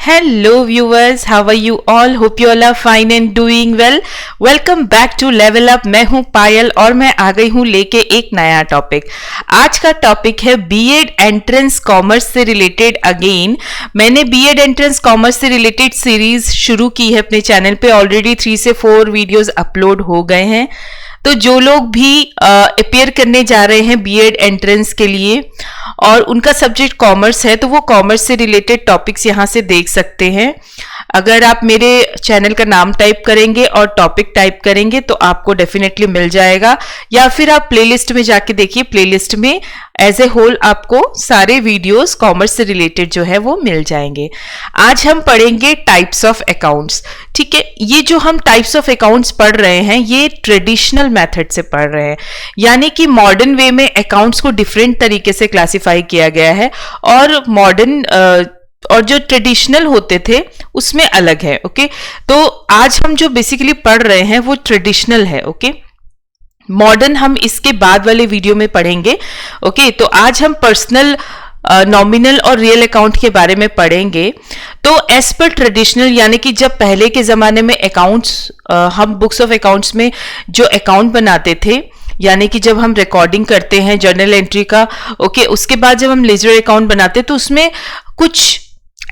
Hello viewers, how are you all? Hope you all are fine and doing well. Welcome back to Level Up. मैं हूँ पायल और मैं आ गई हूँ लेके एक नया टॉपिक. आज का टॉपिक है बीएड एंट्रेंस कॉमर्स से रिलेटेड. अगेन मैंने बीएड एंट्रेंस कॉमर्स से रिलेटेड सीरीज शुरू की है अपने चैनल पे. ऑलरेडी 3 से 4 वीडियोस अपलोड हो गए हैं. तो जो लोग भी अपीयर करने जा रहे हैं बीएड एंट्रेंस के लिए और उनका सब्जेक्ट कॉमर्स है तो वो कॉमर्स से रिलेटेड टॉपिक्स यहाँ से देख सकते हैं. अगर आप मेरे चैनल का नाम टाइप करेंगे और टॉपिक टाइप करेंगे तो आपको डेफिनेटली मिल जाएगा, या फिर आप प्लेलिस्ट में जाके देखिए. प्लेलिस्ट में एज ए होल आपको सारे वीडियोस कॉमर्स से रिलेटेड जो है वो मिल जाएंगे. आज हम पढ़ेंगे टाइप्स ऑफ अकाउंट्स. ठीक है, ये जो हम टाइप्स ऑफ अकाउंट्स पढ़ रहे हैं ये ट्रेडिशनल मेथड से पढ़ रहे हैं, यानी कि मॉडर्न वे में अकाउंट्स को डिफरेंट तरीके से क्लासिफाई किया गया है और मॉडर्न और जो ट्रेडिशनल होते थे उसमें अलग है. ओके, तो आज हम जो बेसिकली पढ़ रहे हैं वो ट्रेडिशनल है. ओके, मॉडर्न हम इसके बाद वाले वीडियो में पढ़ेंगे. ओके, तो आज हम पर्सनल, नॉमिनल और रियल अकाउंट के बारे में पढ़ेंगे. तो एज पर ट्रेडिशनल यानी कि जब पहले के जमाने में अकाउंट्स, हम बुक्स ऑफ अकाउंट्स में जो अकाउंट बनाते थे, यानी कि जब हम रिकॉर्डिंग करते हैं जर्नल एंट्री का, ओके, उसके बाद जब हम लेजर अकाउंट बनाते हैं तो उसमें कुछ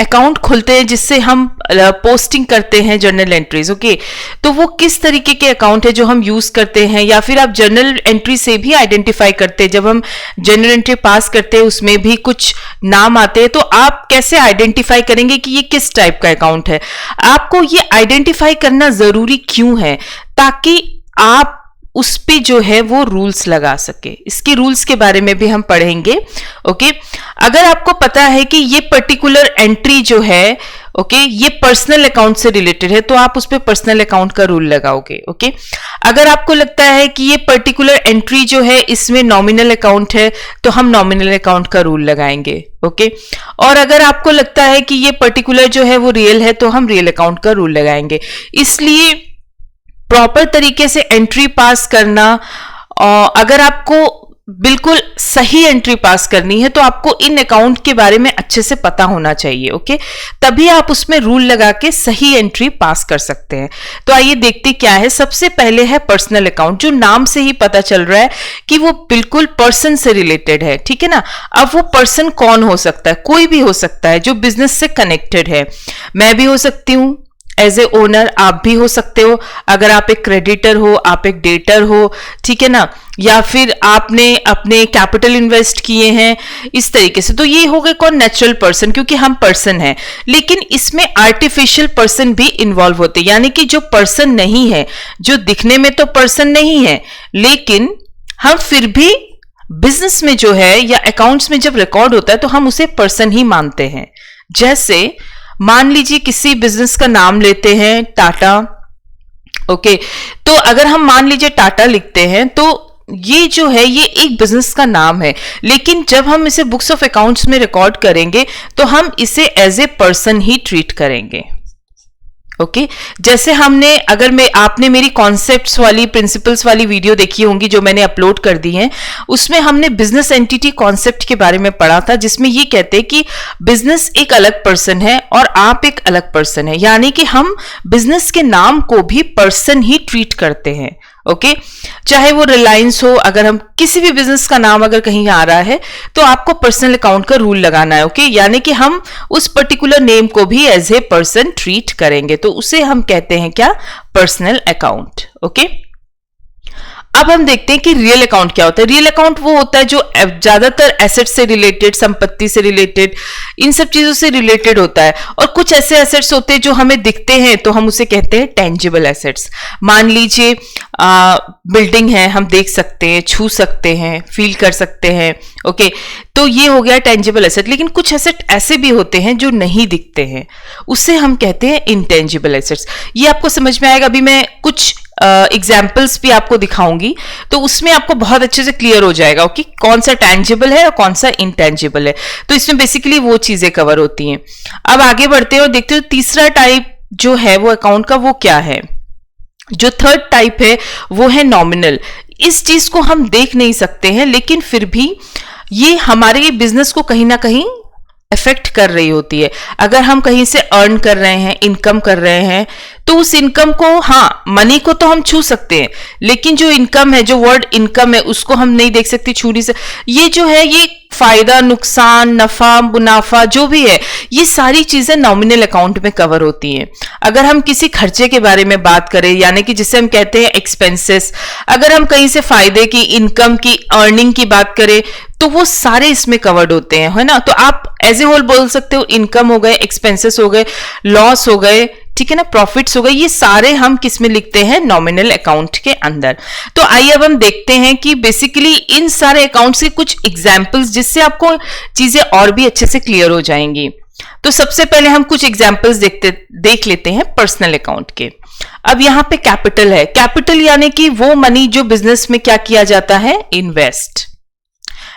अकाउंट खुलते हैं जिससे हम पोस्टिंग करते हैं जर्नल एंट्रीज. ओके, तो वो किस तरीके के अकाउंट है जो हम यूज करते हैं, या फिर आप जर्नल एंट्री से भी आइडेंटिफाई करते हैं. जब हम जर्नल एंट्री पास करते हैं उसमें भी कुछ नाम आते हैं, तो आप कैसे आइडेंटिफाई करेंगे कि ये किस टाइप का अकाउंट है. आपको ये आइडेंटिफाई करना जरूरी क्यों है? ताकि आप उस पे जो है वो रूल्स लगा सके. इसके रूल्स के बारे में भी हम पढ़ेंगे. ओके, अगर आपको पता है कि ये पर्टिकुलर एंट्री जो है, ओके, ये पर्सनल अकाउंट से रिलेटेड है तो आप उस पे पर्सनल अकाउंट का रूल लगाओगे. ओके, अगर आपको लगता है कि ये पर्टिकुलर एंट्री जो है इसमें नॉमिनल अकाउंट है तो हम नॉमिनल अकाउंट का रूल लगाएंगे. ओके, और अगर आपको लगता है कि ये पर्टिकुलर जो है वो रियल है तो हम रियल अकाउंट का रूल लगाएंगे. इसलिए प्रॉपर तरीके से एंट्री पास करना, अगर आपको बिल्कुल सही एंट्री पास करनी है तो आपको इन अकाउंट के बारे में अच्छे से पता होना चाहिए. ओके, तभी आप उसमें रूल लगा के सही एंट्री पास कर सकते हैं. तो आइए देखते क्या है. सबसे पहले है पर्सनल अकाउंट, जो नाम से ही पता चल रहा है कि वो बिल्कुल पर्सन से रिलेटेड है. ठीक है ना. अब वो पर्सन कौन हो सकता है? कोई भी हो सकता है जो बिजनेस से कनेक्टेड है. मैं भी हो सकती हूं एज ए ओनर, आप भी हो सकते हो. अगर आप एक क्रेडिटर हो, आप एक डेटर हो, ठीक है ना, या फिर आपने अपने कैपिटल इन्वेस्ट किए हैं इस तरीके से, तो ये हो गए कौन? नेचुरल पर्सन, क्योंकि हम पर्सन हैं. लेकिन इसमें आर्टिफिशियल पर्सन भी इन्वॉल्व होते हैं, यानी कि जो पर्सन नहीं है, जो दिखने में तो पर्सन नहीं है लेकिन हम फिर भी बिजनेस में जो है या अकाउंट्स में जब रिकॉर्ड होता है तो हम उसे पर्सन ही मानते हैं. जैसे मान लीजिए किसी बिजनेस का नाम लेते हैं, टाटा. ओके, तो अगर हम मान लीजिए टाटा लिखते हैं तो ये जो है ये एक बिजनेस का नाम है, लेकिन जब हम इसे बुक्स ऑफ अकाउंट्स में रिकॉर्ड करेंगे तो हम इसे एज ए पर्सन ही ट्रीट करेंगे. ओके, जैसे हमने, अगर आपने मेरी कॉन्सेप्ट्स वाली, प्रिंसिपल्स वाली वीडियो देखी होंगी जो मैंने अपलोड कर दी है, उसमें हमने बिजनेस एंटिटी कॉन्सेप्ट के बारे में पढ़ा था, जिसमें ये कहते हैं कि बिजनेस एक अलग पर्सन है और आप एक अलग पर्सन है, यानी कि हम बिजनेस के नाम को भी पर्सन ही ट्रीट करते हैं. ओके, चाहे वो रिलायंस हो, अगर हम किसी भी बिजनेस का नाम अगर कहीं आ रहा है तो आपको पर्सनल अकाउंट का रूल लगाना है. ओके, यानी कि हम उस पर्टिकुलर नेम को भी एज ए पर्सन ट्रीट करेंगे, तो उसे हम कहते हैं क्या? Personal account. ओके, अब हम देखते हैं कि रियल अकाउंट क्या होता है. रियल अकाउंट वो होता है जो ज्यादातर एसेट से रिलेटेड, संपत्ति से रिलेटेड, इन सब चीजों से रिलेटेड होता है. और कुछ ऐसे एसेट्स होते हैं जो हमें दिखते हैं तो हम उसे कहते हैं टेंजिबल एसेट्स. मान लीजिए बिल्डिंग है, हम देख सकते हैं, छू सकते हैं, फील कर सकते हैं. ओके, तो ये हो गया टेंजिबल एसेट. लेकिन कुछ एसेट ऐसे भी होते हैं जो नहीं दिखते हैं, उसे हम कहते हैं इनटेंजिबल एसेट्स. ये आपको समझ में आएगा. अभी मैं कुछ एग्जाम्पल्स भी आपको दिखाऊंगी तो उसमें आपको बहुत अच्छे से क्लियर हो जाएगा कि कौन सा टेंजिबल है और कौन सा इनटेंजिबल है. तो इसमें बेसिकली वो चीजें कवर होती हैं. अब आगे बढ़ते हैं और देखते हो तीसरा टाइप जो है वो अकाउंट का वो क्या है. जो थर्ड टाइप है वो है नॉमिनल. इस चीज को हम देख नहीं सकते हैं लेकिन फिर भी ये हमारे बिजनेस को कहीं ना कहीं इफेक्ट कर रही होती है। अगर हम कहीं से अर्न कर रहे हैं, इनकम कर रहे हैं, तो उस इनकम को, हाँ मनी को तो हम छू सकते हैं, लेकिन जो इनकम है, जो वर्ड इनकम है, उसको हम नहीं देख सकते, छू नहीं सकते। ये जो है, ये फायदा, नुकसान, नफा, मुनाफा जो भी है, ये सारी चीजें नॉमिनल अकाउंट में कवर होती हैं। अगर हम किसी खर्चे के बारे में बात करें, यानी कि जिसे हम कहते हैं एक्सपेंसेस, अगर हम कहीं से फायदे की, इनकम की, अर्निंग की बात करें, तो वो सारे इसमें कवर्ड होते हैं, है ना। तो आप एज ए होल बोल सकते हो, इनकम हो गए, एक्सपेंसेस हो गए, लॉस हो गए, ठीक है ना, प्रॉफिट्स हो गए, ये सारे हम किस में लिखते हैं, नॉमिनल अकाउंट के अंदर। तो आइए अब हम देखते हैं कि बेसिकली इन सारे अकाउंट्स के कुछ एग्जांपल्स, जिससे आपको चीजें और भी अच्छे से क्लियर हो जाएंगी। तो सबसे पहले हम कुछ एग्जांपल्स देख लेते हैं पर्सनल अकाउंट के। अब यहां पे कैपिटल है। कैपिटल यानी कि वो मनी जो बिजनेस में क्या किया जाता है, इन्वेस्ट,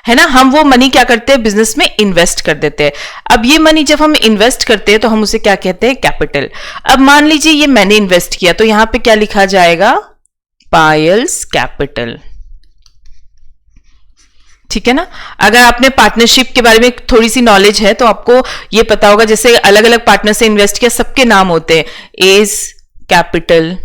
है ना। हम वो मनी क्या करते हैं, बिजनेस में इन्वेस्ट कर देते हैं। अब ये मनी जब हम इन्वेस्ट करते हैं तो हम उसे क्या कहते हैं, कैपिटल। अब मान लीजिए ये मैंने इन्वेस्ट किया, तो यहां पे क्या लिखा जाएगा, पायल्स कैपिटल, ठीक है ना। अगर आपने पार्टनरशिप के बारे में थोड़ी सी नॉलेज है तो आपको ये पता होगा, जैसे अलग अलग पार्टनर से इन्वेस्ट किया, सबके नाम होते हैं, एज कैपिटल,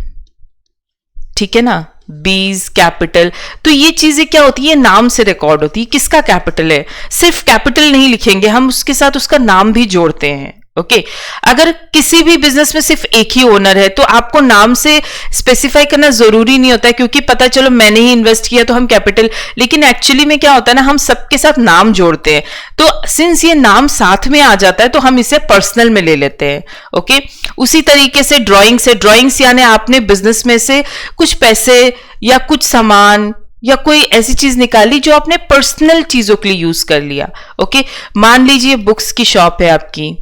ठीक है ना, बीज कैपिटल। तो ये चीजें क्या होती है, नाम से रिकॉर्ड होती है, किसका कैपिटल है। सिर्फ कैपिटल नहीं लिखेंगे हम, उसके साथ उसका नाम भी जोड़ते हैं। ओके अगर किसी भी बिजनेस में सिर्फ एक ही ओनर है तो आपको नाम से स्पेसिफाई करना जरूरी नहीं होता है, क्योंकि पता चलो मैंने ही इन्वेस्ट किया तो हम कैपिटल, लेकिन एक्चुअली में क्या होता है ना, हम सबके साथ नाम जोड़ते हैं। तो सिंस ये नाम साथ में आ जाता है तो हम इसे पर्सनल में ले लेते हैं। ओके उसी तरीके से ड्राइंग्स है। ड्राइंग्स यानी आपने बिजनेस में से कुछ पैसे या कुछ सामान या कोई ऐसी चीज निकाली जो आपने पर्सनल चीजों के लिए यूज कर लिया। ओके मान लीजिए बुक्स की शॉप है आपकी,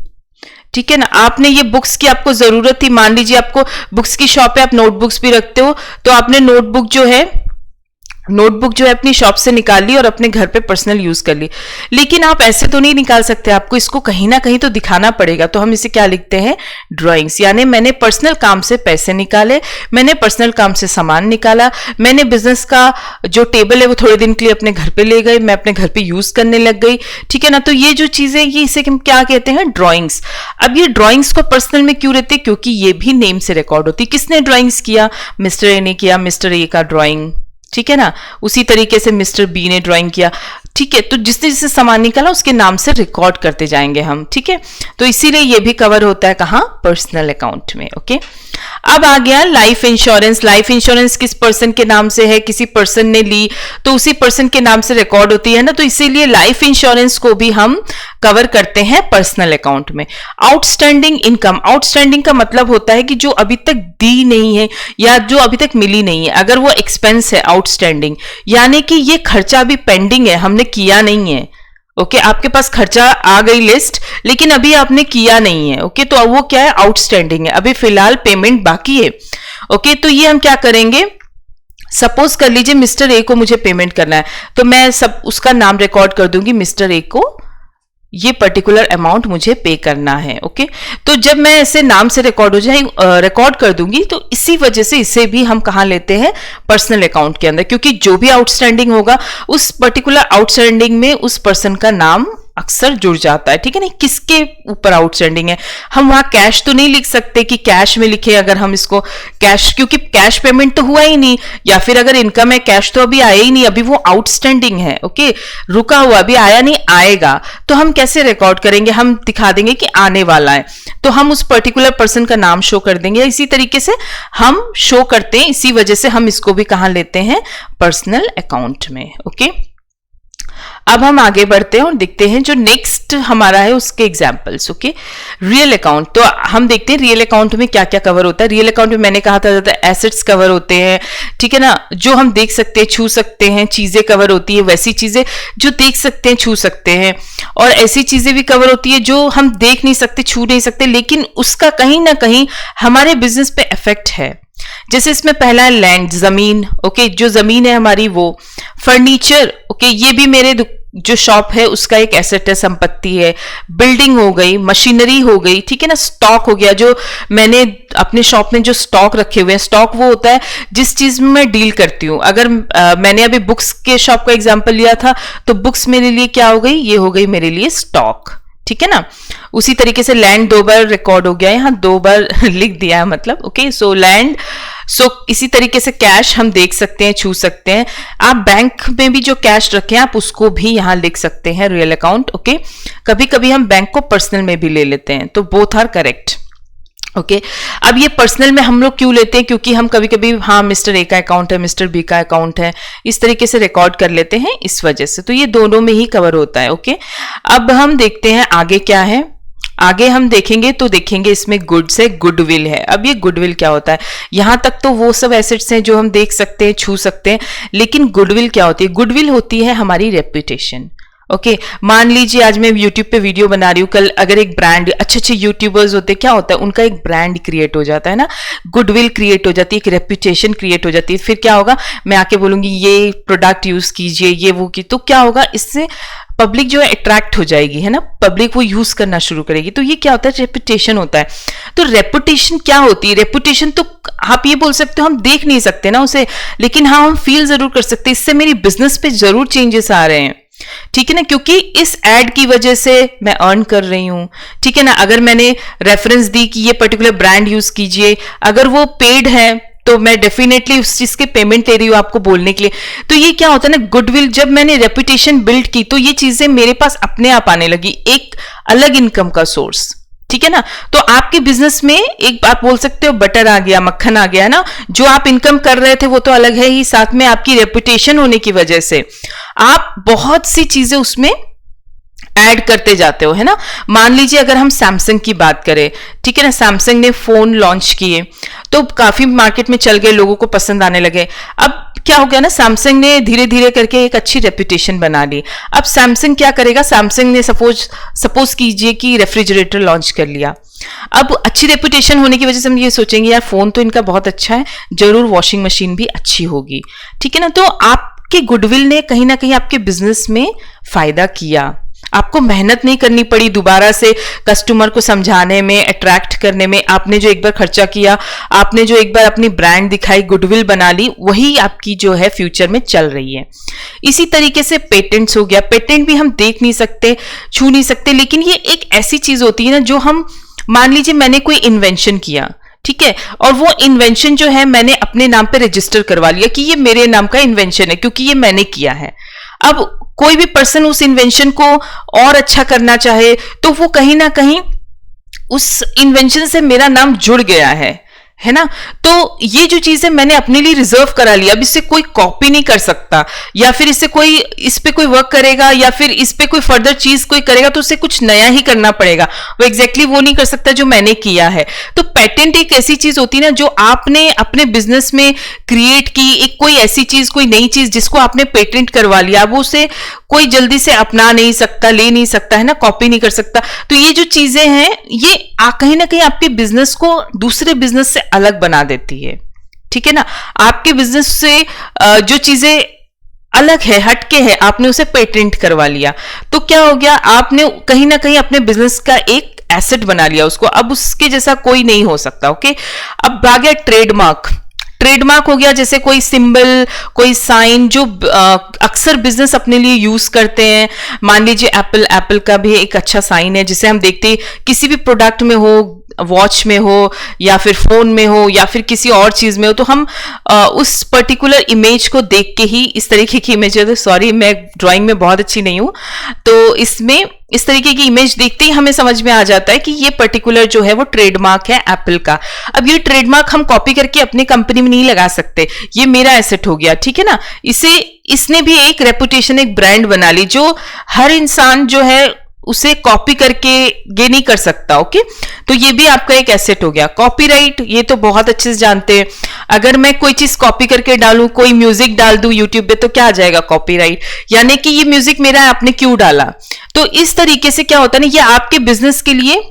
ठीक है ना, आपने ये बुक्स की आपको जरूरत थी, मान लीजिए आपको बुक्स की शॉप है, आप नोटबुक्स भी रखते हो, तो आपने नोटबुक जो है अपनी शॉप से निकाल ली और अपने घर पे पर्सनल यूज कर ली। लेकिन आप ऐसे तो नहीं निकाल सकते, आपको इसको कहीं ना कहीं तो दिखाना पड़ेगा, तो हम इसे क्या लिखते हैं, ड्राइंग्स। यानी मैंने पर्सनल काम से पैसे निकाले, मैंने पर्सनल काम से सामान निकाला, मैंने बिजनेस का जो टेबल है वो थोड़े दिन के लिए अपने घर पे ले गई, मैं अपने घर पे यूज करने लग गई, ठीक है ना। तो ये जो चीजें, ये इसे हम क्या कहते हैं, ड्राइंग्स। अब ये ड्राइंग्स को पर्सनल में क्यों रहते हैं, क्योंकि ये भी नेम से रिकॉर्ड होती है। किसने ड्राइंग्स किया, मिस्टर ए ने किया, मिस्टर ए का ड्राइंग, ठीक है ना। उसी तरीके से मिस्टर बी ने ड्राइंग किया, ठीक है। तो जिसने जिससे सामान निकाला उसके नाम से रिकॉर्ड करते जाएंगे हम, ठीक है। तो इसीलिए ये भी कवर होता है कहाँ, पर्सनल अकाउंट में। ओके अब आ गया लाइफ इंश्योरेंस। लाइफ इंश्योरेंस किस पर्सन के नाम से है, किसी पर्सन ने ली तो उसी पर्सन के नाम से रिकॉर्ड होती है ना, तो इसीलिए लाइफ इंश्योरेंस को भी हम कवर करते हैं पर्सनल अकाउंट में। आउटस्टैंडिंग इनकम, आउटस्टैंडिंग का मतलब होता है कि जो अभी तक दी नहीं है या जो अभी तक मिली नहीं है, अगर वो एक्सपेंस है आउटस्टैंडिंग, यानी कि ये खर्चा अभी पेंडिंग है, हमने किया नहीं है। ओके आपके पास खर्चा आ गई लिस्ट, लेकिन अभी आपने किया नहीं है। ओके तो वो क्या है, आउटस्टैंडिंग है, अभी फिलहाल पेमेंट बाकी है। ओके तो ये हम क्या करेंगे, सपोज कर लीजिए मिस्टर ए को मुझे पेमेंट करना है, तो मैं सब उसका नाम रिकॉर्ड कर दूंगी, मिस्टर ए को ये पर्टिकुलर अमाउंट मुझे पे करना है। ओके तो जब मैं ऐसे नाम से रिकॉर्ड हो जाए, रिकॉर्ड कर दूंगी, तो इसी वजह से इसे भी हम कहां लेते हैं, पर्सनल अकाउंट के अंदर, क्योंकि जो भी आउटस्टैंडिंग होगा उस पर्टिकुलर आउटस्टैंडिंग में उस पर्सन का नाम अक्सर जुड़ जाता है, ठीक है ना। किसके ऊपर आउटस्टैंडिंग है, हम वहां कैश तो नहीं लिख सकते कि कैश में लिखे, अगर हम इसको कैश, क्योंकि कैश पेमेंट तो हुआ ही नहीं, या फिर अगर इनकम है, कैश तो अभी आया ही नहीं, अभी वो आउटस्टैंडिंग है। ओके रुका हुआ, अभी आया नहीं, आएगा, तो हम कैसे रिकॉर्ड करेंगे, हम दिखा देंगे कि आने वाला है, तो हम उस पर्टिकुलर पर्सन का नाम शो कर देंगे। इसी तरीके से हम शो करते हैं, इसी वजह से हम इसको भी कहां लेते हैं, पर्सनल अकाउंट में। ओके अब हम आगे बढ़ते हैं और देखते हैं जो नेक्स्ट हमारा है उसके एग्जांपल्स। ओके रियल अकाउंट, तो हम देखते हैं रियल अकाउंट में क्या क्या कवर होता है। रियल अकाउंट में मैंने कहा था ज्यादा एसेट्स कवर होते हैं, ठीक है ना, जो हम देख सकते हैं, छू सकते हैं, चीजें कवर होती है, वैसी चीजें जो देख सकते हैं, छू सकते हैं, और ऐसी चीजें भी कवर होती है जो हम देख नहीं सकते, छू नहीं सकते, लेकिन उसका कहीं ना कहीं हमारे बिजनेस पे इफेक्ट है। जैसे इसमें पहला है लैंड, जमीन। ओके जो जमीन है हमारी, वो फर्नीचर, ओके ये भी मेरे जो शॉप है उसका एक एसेट है, संपत्ति है। बिल्डिंग हो गई, मशीनरी हो गई, ठीक है ना, स्टॉक हो गया, जो मैंने अपने शॉप में जो स्टॉक रखे हुए हैं, स्टॉक वो होता है जिस चीज में मैं डील करती हूं। अगर मैंने अभी बुक्स के शॉप का एग्जांपल लिया था, तो बुक्स मेरे लिए क्या हो गई, ये हो गई मेरे लिए स्टॉक, ठीक है ना। उसी तरीके से लैंड 2 बार रिकॉर्ड हो गया, यहाँ 2 बार लिख दिया है मतलब, ओके। सो लैंड, सो इसी तरीके से कैश हम देख सकते हैं, छू सकते हैं। आप बैंक में भी जो कैश रखें आप उसको भी यहाँ लिख सकते हैं, रियल अकाउंट, ओके। कभी कभी हम बैंक को पर्सनल में भी ले लेते हैं, तो बोथ आर करेक्ट, ओके। अब ये पर्सनल में हम लोग क्यों लेते हैं, क्योंकि हम कभी कभी हाँ मिस्टर ए का अकाउंट है, मिस्टर बी का अकाउंट है, इस तरीके से रिकॉर्ड कर लेते हैं, इस वजह से। तो ये दोनों में ही कवर होता है, ओके। अब हम देखते हैं आगे क्या है। आगे हम देखेंगे तो देखेंगे इसमें गुड्स है, गुडविल है। अब ये गुडविल क्या होता है, यहां तक तो वो सब एसेट्स हैं जो हम देख सकते हैं, छू सकते हैं, लेकिन गुडविल क्या होती है? गुडविल होती है हमारी रेपुटेशन, ओके। मान लीजिए आज मैं यूट्यूब पे वीडियो बना रही हूँ, कल अगर एक ब्रांड, अच्छे अच्छे यूट्यूबर्स होते क्या होता है, उनका एक ब्रांड क्रिएट हो जाता है ना, गुडविल क्रिएट हो जाती है, एक रेपुटेशन क्रिएट हो जाती है। फिर क्या होगा, मैं आके बोलूंगी ये प्रोडक्ट यूज कीजिए, ये वो की, तो क्या होगा, इससे पब्लिक जो है अट्रैक्ट हो जाएगी, है ना, पब्लिक वो यूज करना शुरू करेगी। तो ये क्या होता है, रेपुटेशन होता है। तो रेपुटेशन क्या होती है? रेपुटेशन तो आप ये बोल सकते हो हम देख नहीं सकते ना उसे, लेकिन हाँ हम फील जरूर कर सकते हैं, इससे मेरी बिजनेस पे जरूर चेंजेस आ रहे हैं, ठीक है ना, क्योंकि इस एड की वजह से मैं अर्न कर रही हूं, ठीक है ना। अगर मैंने रेफरेंस दी कि ये पर्टिकुलर ब्रांड यूज कीजिए, अगर वो पेड है तो मैं डेफिनेटली उस चीज के पेमेंट ले रही हूं आपको बोलने के लिए। तो ये क्या होता है ना, गुडविल, जब मैंने रेपुटेशन बिल्ड की तो ये चीजें मेरे पास अपने आप आने लगी, एक अलग इनकम का सोर्स, ठीक है ना। तो आपके बिजनेस में एक आप बोल सकते हो बटर आ गया, मक्खन आ गया ना, जो आप इनकम कर रहे थे वो तो अलग है ही, साथ में आपकी रेपुटेशन होने की वजह से आप बहुत सी चीजें उसमें ऐड करते जाते हो, है ना। मान लीजिए अगर हम सैमसंग की बात करें, ठीक है ना, सैमसंग ने फोन लॉन्च किए तो काफी मार्केट में चल गए, लोगों को पसंद आने लगे। अब क्या हो गया ना, सैमसंग ने धीरे धीरे करके एक अच्छी रेपुटेशन बना ली। अब सैमसंग क्या करेगा, सैमसंग ने सपोज कीजिए कि रेफ्रिजरेटर लॉन्च कर लिया। अब अच्छी रेपुटेशन होने की वजह से हम ये सोचेंगे यार फोन तो इनका बहुत अच्छा है, जरूर वॉशिंग मशीन भी अच्छी होगी, ठीक है ना। तो आपके गुडविल ने कहीं ना कहीं आपके बिजनेस में फायदा किया, आपको मेहनत नहीं करनी पड़ी दोबारा से कस्टमर को समझाने में, अट्रैक्ट करने में। आपने जो एक बार खर्चा किया, आपने जो एक बार अपनी ब्रांड दिखाई, गुडविल बना ली, वही आपकी जो है फ्यूचर में चल रही है। इसी तरीके से पेटेंट्स हो गया। पेटेंट भी हम देख नहीं सकते, छू नहीं सकते, लेकिन ये एक ऐसी चीज होती है ना जो हम, मान लीजिए मैंने कोई इन्वेंशन किया, ठीक है, और वो इन्वेंशन जो है मैंने अपने नाम पे रजिस्टर करवा लिया कि ये मेरे नाम का इन्वेंशन है क्योंकि ये मैंने किया है। अब कोई भी पर्सन उस इन्वेंशन को और अच्छा करना चाहे तो वो कहीं ना कहीं उस इन्वेंशन से मेरा नाम जुड़ गया है ना। तो ये जो चीज है मैंने अपने लिए रिजर्व करा लिया, अब इससे कोई कॉपी नहीं कर सकता, या फिर इससे कोई इस पे कोई वर्क करेगा या फिर इस पे कोई फर्दर चीज कोई करेगा तो उसे कुछ नया ही करना पड़ेगा, वो एग्जैक्टली वो नहीं कर सकता जो मैंने किया है। तो पेटेंट एक ऐसी चीज होती है ना जो आपने अपने बिजनेस में क्रिएट की, एक कोई ऐसी चीज, कोई नई चीज जिसको आपने पेटेंट करवा लिया, अब उसे कोई जल्दी से अपना नहीं सकता, ले नहीं सकता, है ना, कॉपी नहीं कर सकता। तो ये जो चीजें हैं ये कहीं ना कहीं आपके बिजनेस को दूसरे बिजनेस से अलग बना देती है, ठीक है ना। आपके बिजनेस से जो चीजें अलग है, हटके है, आपने उसे पेटेंट करवा लिया तो क्या हो गया, आपने कहीं ना कहीं अपने बिजनेस का एक एसेट बना लिया उसको, अब उसके जैसा कोई नहीं हो सकता, ओके। अब आ गया ट्रेडमार्क। ट्रेडमार्क हो गया जैसे कोई सिंबल, कोई साइन जो अक्सर बिजनेस अपने लिए यूज करते हैं। मान लीजिए एप्पल का भी एक अच्छा साइन है जिसे हम देखते हैं किसी भी प्रोडक्ट में हो, वॉच में हो या फिर फोन में हो या फिर किसी और चीज में हो, तो हम उस पर्टिकुलर इमेज को देख के ही, इस तरीके की इमेज है, तो सॉरी मैं ड्राइंग में बहुत अच्छी नहीं हूं, तो इसमें इस तरीके की इमेज देखते ही हमें समझ में आ जाता है कि ये पर्टिकुलर जो है वो ट्रेडमार्क है एप्पल का। अब ये ट्रेडमार्क हम कॉपी करके अपनी कंपनी में नहीं लगा सकते, ये मेरा एसेट हो गया, ठीक है ना। इसने भी एक रेपुटेशन, एक ब्रांड बना ली जो हर इंसान जो है उसे कॉपी करके ये नहीं कर सकता, ओके। तो ये भी आपका एक एसेट हो गया। कॉपीराइट, ये तो बहुत अच्छे से जानते हैं, अगर मैं कोई चीज कॉपी करके डालूं, कोई म्यूजिक डाल दूं यूट्यूब पे तो क्या आ जाएगा, कॉपीराइट, यानी कि ये म्यूजिक मेरा है, आपने क्यों डाला। तो इस तरीके से क्या होता है ना, ये आपके बिजनेस के लिए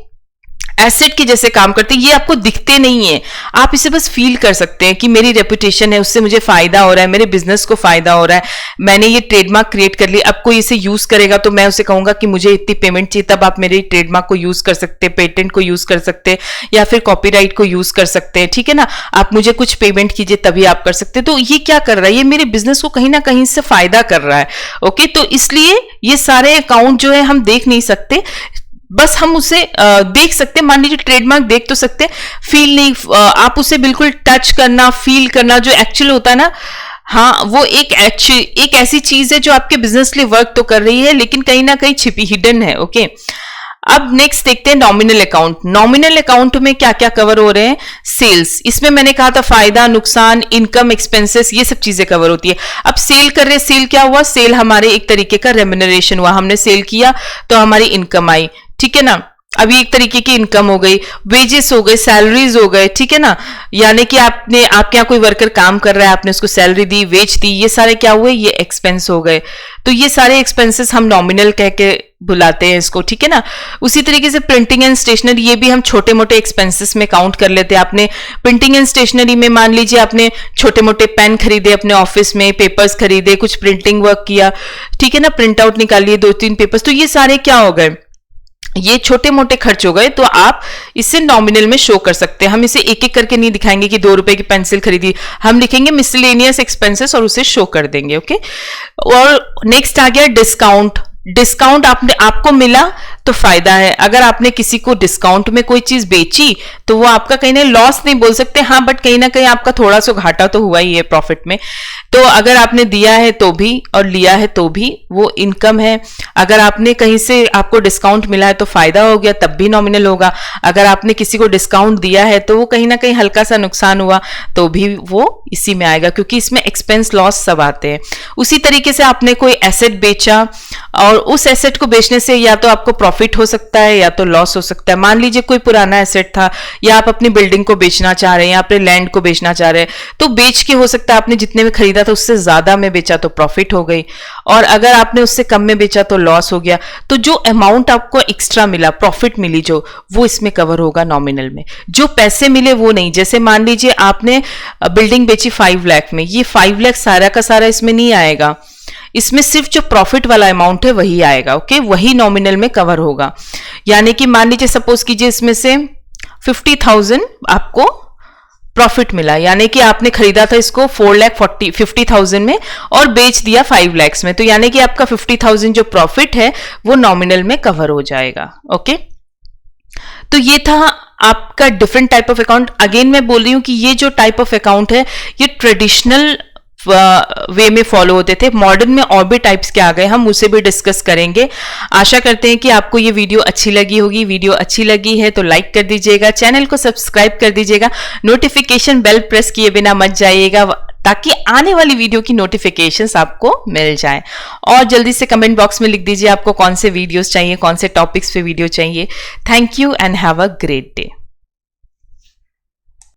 एसेट के जैसे काम करते हैं। ये आपको दिखते नहीं है, आप इसे बस फील कर सकते हैं कि मेरी रेपुटेशन है, उससे मुझे फायदा हो रहा है, मेरे बिजनेस को फायदा हो रहा है, मैंने ये ट्रेडमार्क क्रिएट कर लिया। अब कोई इसे यूज करेगा तो मैं उसे कहूंगा कि मुझे इतनी पेमेंट चाहिए, तब आप मेरे ट्रेडमार्क को यूज कर सकते हैं, पेटेंट को यूज कर सकते हैं या फिर कॉपीराइट को यूज कर सकते हैं, ठीक है ना। आप मुझे कुछ पेमेंट कीजिए तभी आप कर सकते हैं। तो ये क्या कर रहा है, ये मेरे बिजनेस को कहीं ना कहीं से फायदा कर रहा है, ओके। तो इसलिए ये सारे अकाउंट जो है हम देख नहीं सकते, बस हम उसे देख सकते हैं, मान लीजिए ट्रेडमार्क देख तो सकते हैं, फील नहीं, आप उसे बिल्कुल टच करना, फील करना जो एक्चुअल होता है ना, हाँ वो एक ऐसी चीज है जो आपके बिजनेस के लिए वर्क तो कर रही है लेकिन कहीं ना कहीं छिपी हिडन है। ओके, अब नेक्स्ट देखते हैं नॉमिनल अकाउंट। नॉमिनल अकाउंट में क्या क्या कवर हो रहे हैं? सेल्स, इसमें मैंने कहा था फायदा, नुकसान, इनकम, एक्सपेंसेस, ये सब चीजें कवर होती है। अब सेल कर रहे हैं, सेल क्या हुआ? सेल हमारे एक तरीके का रेम्यूनरेशन हुआ, हमने सेल किया तो हमारी इनकम आई, ठीक है ना। अभी एक तरीके की इनकम हो गई, वेजेस हो गए, सैलरीज हो गए, ठीक है ना, यानी कि आपके यहाँ कोई वर्कर काम कर रहा है, आपने उसको सैलरी दी, वेज दी, ये सारे क्या हुए? ये एक्सपेंस हो गए। तो ये सारे एक्सपेंसेस हम नॉमिनल कह के बुलाते हैं इसको, ठीक है ना। उसी तरीके से प्रिंटिंग एंड स्टेशनरी, ये भी हम छोटे मोटे एक्सपेंसेस में काउंट कर लेते हैं। आपने प्रिंटिंग एंड स्टेशनरी में मान लीजिए आपने छोटे मोटे पेन खरीदे अपने ऑफिस में, पेपर्स खरीदे, कुछ प्रिंटिंग वर्क किया, ठीक है ना, प्रिंट आउट निकालिए 2-3 पेपर्स, तो ये सारे क्या हो गए? ये छोटे मोटे खर्च हो गए, तो आप इसे नॉमिनल में शो कर सकते हैं। हम इसे एक एक करके नहीं दिखाएंगे कि 2 रुपए की पेंसिल खरीदी, हम लिखेंगे मिसलेनियस एक्सपेंसेस और उसे शो कर देंगे। ओके, और नेक्स्ट आ गया डिस्काउंट। डिस्काउंट आपको मिला तो फायदा है। अगर आपने किसी को डिस्काउंट में कोई चीज बेची तो वो आपका कहीं ना लॉस नहीं बोल सकते, हाँ, बट कहीं ना कहीं आपका थोड़ा सा घाटा तो हुआ ही है प्रॉफिट में। तो अगर आपने दिया है तो भी और लिया है तो भी वो इनकम है। अगर आपने कहीं से आपको डिस्काउंट मिला है तो फायदा हो गया, तब भी नॉमिनल होगा। अगर आपने किसी को डिस्काउंट दिया है तो वो कहीं ना कहीं हल्का सा नुकसान हुआ तो भी वो इसी में आएगा, क्योंकि इसमें एक्सपेंस लॉस सब आते हैं। उसी तरीके से आपने कोई एसेट बेचा और उस एसेट को बेचने से या तो आपको प्रॉफिट हो सकता है या तो लॉस हो सकता है। मान लीजिए कोई पुराना एसेट था, या आप अपनी बिल्डिंग को बेचना चाह रहे हैं या अपने लैंड को बेचना चाह रहे हैं, तो बेच के हो सकता है आपने जितने में खरीदा था उससे ज्यादा में बेचा तो प्रॉफिट हो गई, और अगर आपने उससे कम में बेचा तो लॉस हो गया। तो जो अमाउंट आपको एक्स्ट्रा मिला, प्रॉफिट मिली जो, वो इसमें कवर होगा नॉमिनल में। जो पैसे मिले वो नहीं। जैसे मान लीजिए आपने बिल्डिंग बेची 5 लाख में, ये 5 लाख सारा का सारा इसमें नहीं आएगा, इसमें सिर्फ जो प्रॉफिट वाला अमाउंट है वही आएगा। ओके, वही नॉमिनल में कवर होगा। यानी कि मान लीजिए सपोज कीजिए इसमें से 50,000 आपको प्रॉफिट मिला, यानी कि आपने खरीदा था इसको 4,50,000 में और बेच दिया 5 लाख में, तो यानी कि आपका 50,000 जो प्रॉफिट है वो नॉमिनल में कवर हो जाएगा। ओके, तो ये था आपका different type of account. Again मैं बोल रही हूं कि ये जो टाइप ऑफ अकाउंट है ये ट्रेडिशनल वे में फॉलो होते थे। मॉडर्न में और भी टाइप्स के आ गए, हम उसे भी डिस्कस करेंगे। आशा करते हैं कि आपको ये वीडियो अच्छी लगी होगी। वीडियो अच्छी लगी है तो लाइक कर दीजिएगा, चैनल को सब्सक्राइब कर दीजिएगा, नोटिफिकेशन बेल प्रेस किए बिना मत जाइएगा ताकि आने वाली वीडियो की नोटिफिकेशंस आपको मिल जाए। और जल्दी से कमेंट बॉक्स में लिख दीजिए आपको कौन से वीडियोस चाहिए, कौन से टॉपिक्स पे वीडियो चाहिए। Thank you and have a great day.